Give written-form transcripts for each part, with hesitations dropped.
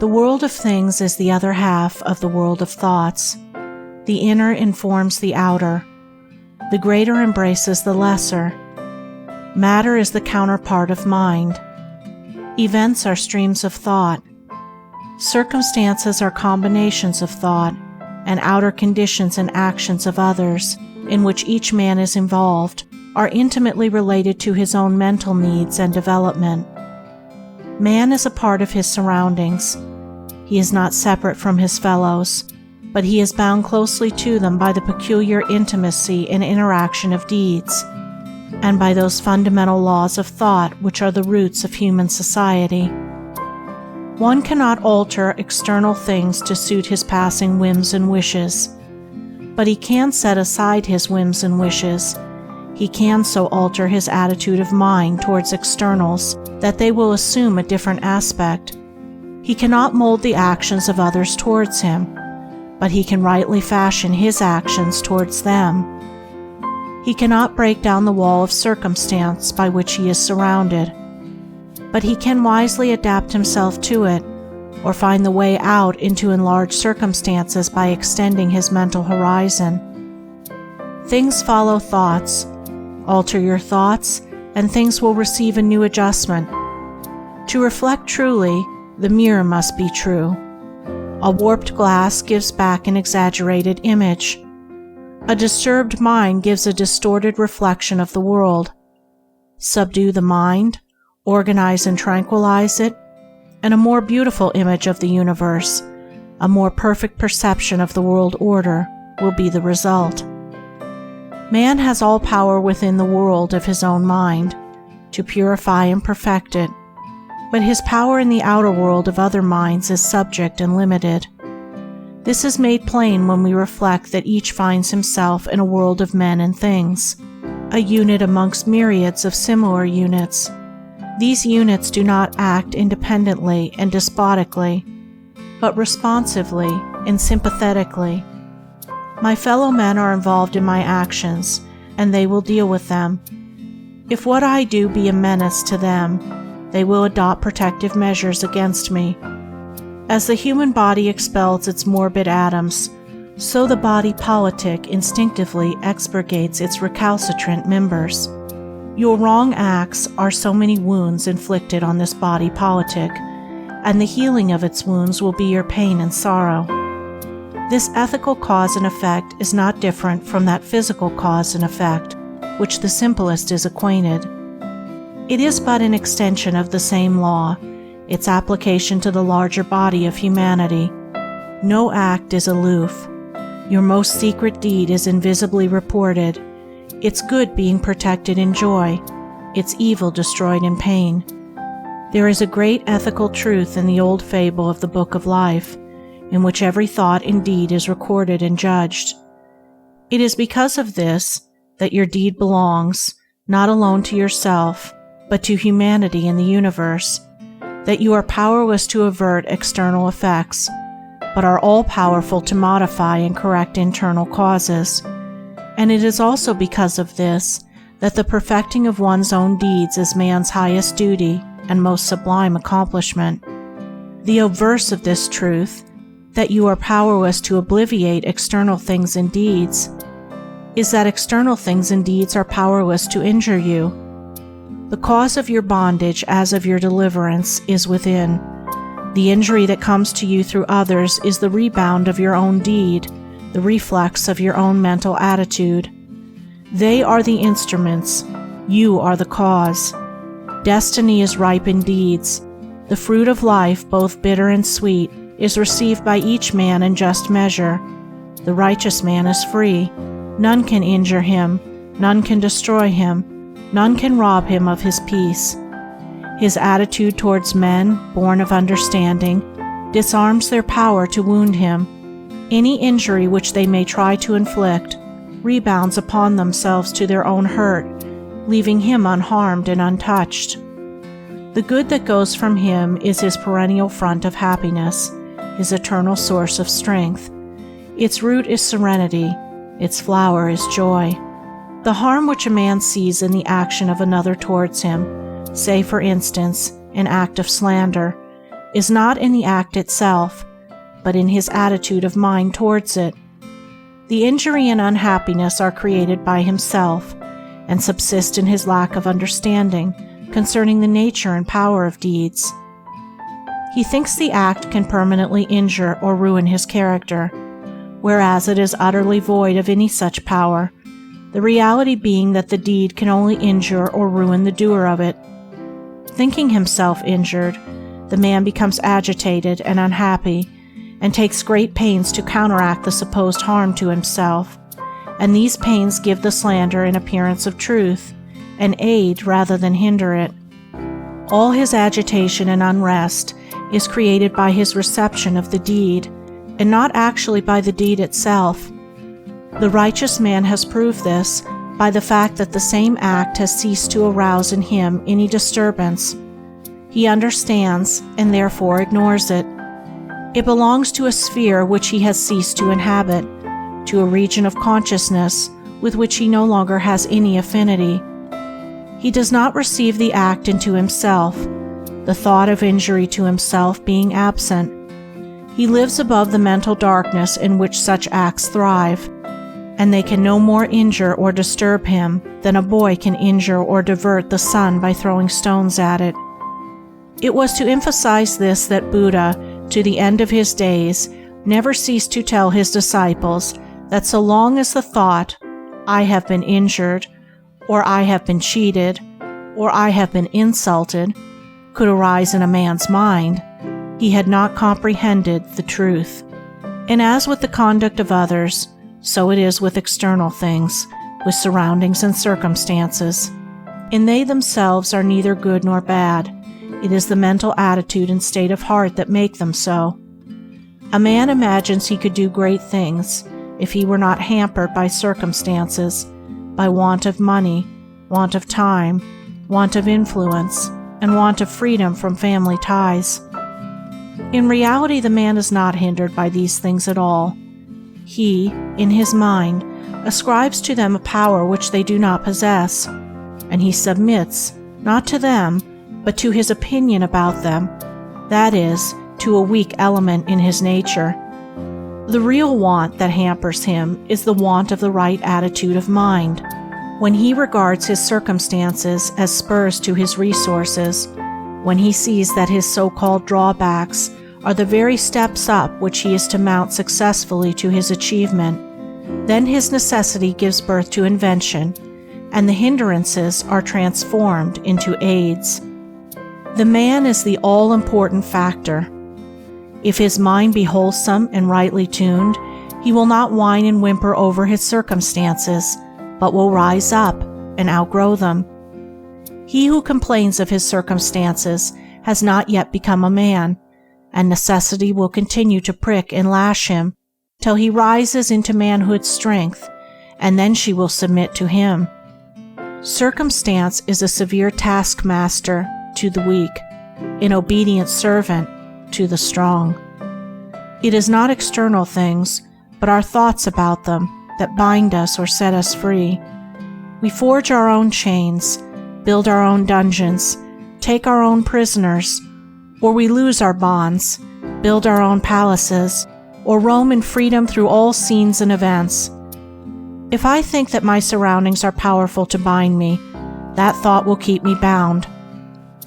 The world of things is the other half of the world of thoughts. The inner informs the outer. The greater embraces the lesser. Matter is the counterpart of mind. Events are streams of thought. Circumstances are combinations of thought, and outer conditions and actions of others, in which each man is involved, are intimately related to his own mental needs and development. Man is a part of his surroundings. He is not separate from his fellows, but he is bound closely to them by the peculiar intimacy and interaction of deeds, and by those fundamental laws of thought which are the roots of human society. One cannot alter external things to suit his passing whims and wishes, but he can set aside his whims and wishes. He can so alter his attitude of mind towards externals that they will assume a different aspect. He cannot mold the actions of others towards him, but he can rightly fashion his actions towards them. He cannot break down the wall of circumstance by which he is surrounded, but he can wisely adapt himself to it, or find the way out into enlarged circumstances by extending his mental horizon. Things follow thoughts. Alter your thoughts, and things will receive a new adjustment. To reflect truly, the mirror must be true. A warped glass gives back an exaggerated image. A disturbed mind gives a distorted reflection of the world. Subdue the mind, organize and tranquillize it, and a more beautiful image of the universe, a more perfect perception of the world order, will be the result. Man has all power within the world of his own mind to purify and perfect it, but his power in the outer world of other minds is subject and limited. This is made plain when we reflect that each finds himself in a world of men and things, a unit amongst myriads of similar units. These units do not act independently and despotically, but responsively and sympathetically. My fellow men are involved in my actions, and they will deal with them. If what I do be a menace to them, they will adopt protective measures against me. As the human body expels its morbid atoms, so the body politic instinctively expurgates its recalcitrant members. Your wrong acts are so many wounds inflicted on this body politic, and the healing of its wounds will be your pain and sorrow. This ethical cause and effect is not different from that physical cause and effect, which the simplest is acquainted. It is but an extension of the same law, its application to the larger body of humanity. No act is aloof. Your most secret deed is invisibly reported, its good being protected in joy, its evil destroyed in pain. There is a great ethical truth in the old fable of the Book of Life, in which every thought and deed is recorded and judged. It is because of this that your deed belongs, not alone to yourself, but to humanity and the universe, that you are powerless to avert external effects, but are all-powerful to modify and correct internal causes. And it is also because of this that the perfecting of one's own deeds is man's highest duty and most sublime accomplishment. The obverse of this truth, that you are powerless to obviate external things and deeds, is that external things and deeds are powerless to injure you. The cause of your bondage, as of your deliverance, is within. The injury that comes to you through others is the rebound of your own deed, the reflex of your own mental attitude. They are the instruments, you are the cause. Destiny is ripe in deeds. The fruit of life, both bitter and sweet, is received by each man in just measure. The righteous man is free. None can injure him, none can destroy him, none can rob him of his peace. His attitude towards men, born of understanding, disarms their power to wound him. Any injury which they may try to inflict rebounds upon themselves to their own hurt, leaving him unharmed and untouched. The good that goes from him is his perennial fount of happiness, his eternal source of strength. Its root is serenity, its flower is joy. The harm which a man sees in the action of another towards him, say for instance, an act of slander, is not in the act itself, but in his attitude of mind towards it. The injury and unhappiness are created by himself, and subsist in his lack of understanding concerning the nature and power of deeds. He thinks the act can permanently injure or ruin his character, whereas it is utterly void of any such power, the reality being that the deed can only injure or ruin the doer of it. Thinking himself injured, the man becomes agitated and unhappy, and takes great pains to counteract the supposed harm to himself, and these pains give the slander an appearance of truth, and aid rather than hinder it. All his agitation and unrest is created by his reception of the deed, and not actually by the deed itself. The righteous man has proved this by the fact that the same act has ceased to arouse in him any disturbance. He understands and therefore ignores it. It belongs to a sphere which he has ceased to inhabit, to a region of consciousness with which he no longer has any affinity. He does not receive the act into himself, the thought of injury to himself being absent. He lives above the mental darkness in which such acts thrive, and they can no more injure or disturb him than a boy can injure or divert the sun by throwing stones at it. It was to emphasize this that Buddha, to the end of his days, never ceased to tell his disciples that so long as the thought, "I have been injured," or "I have been cheated," or "I have been insulted," could arise in a man's mind, he had not comprehended the truth. And as with the conduct of others, so it is with external things, with surroundings and circumstances. And they themselves are neither good nor bad. It is the mental attitude and state of heart that make them so. A man imagines he could do great things if he were not hampered by circumstances, by want of money, want of time, want of influence, and want of freedom from family ties. In reality, the man is not hindered by these things at all. He, in his mind, ascribes to them a power which they do not possess, and he submits, not to them, but to his opinion about them, that is, to a weak element in his nature. The real want that hampers him is the want of the right attitude of mind. When he regards his circumstances as spurs to his resources, when he sees that his so-called drawbacks are the very steps up which he is to mount successfully to his achievement, then his necessity gives birth to invention, and the hindrances are transformed into aids. The man is the all-important factor. If his mind be wholesome and rightly tuned, he will not whine and whimper over his circumstances, but will rise up and outgrow them. He who complains of his circumstances has not yet become a man, and necessity will continue to prick and lash him till he rises into manhood's strength, and then she will submit to him. Circumstance is a severe taskmaster to the weak, an obedient servant to the strong. It is not external things, but our thoughts about them, that bind us or set us free. We forge our own chains, build our own dungeons, take our own prisoners, or we lose our bonds, build our own palaces, or roam in freedom through all scenes and events. If I think that my surroundings are powerful to bind me, that thought will keep me bound.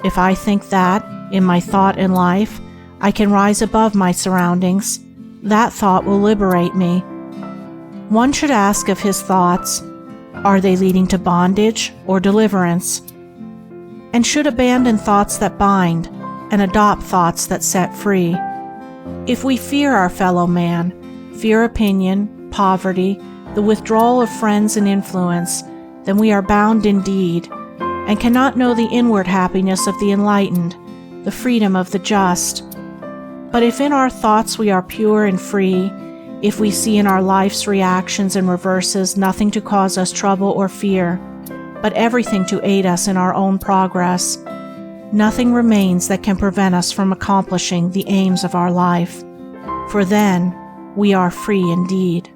If I think that, in my thought and life, I can rise above my surroundings, that thought will liberate me. One should ask of his thoughts, are they leading to bondage or deliverance? And should abandon thoughts that bind and adopt thoughts that set free. If we fear our fellow man, fear opinion, poverty, the withdrawal of friends and influence, then we are bound indeed, and cannot know the inward happiness of the enlightened, the freedom of the just. But if in our thoughts we are pure and free, if we see in our life's reactions and reverses nothing to cause us trouble or fear, but everything to aid us in our own progress, nothing remains that can prevent us from accomplishing the aims of our life, for then we are free indeed.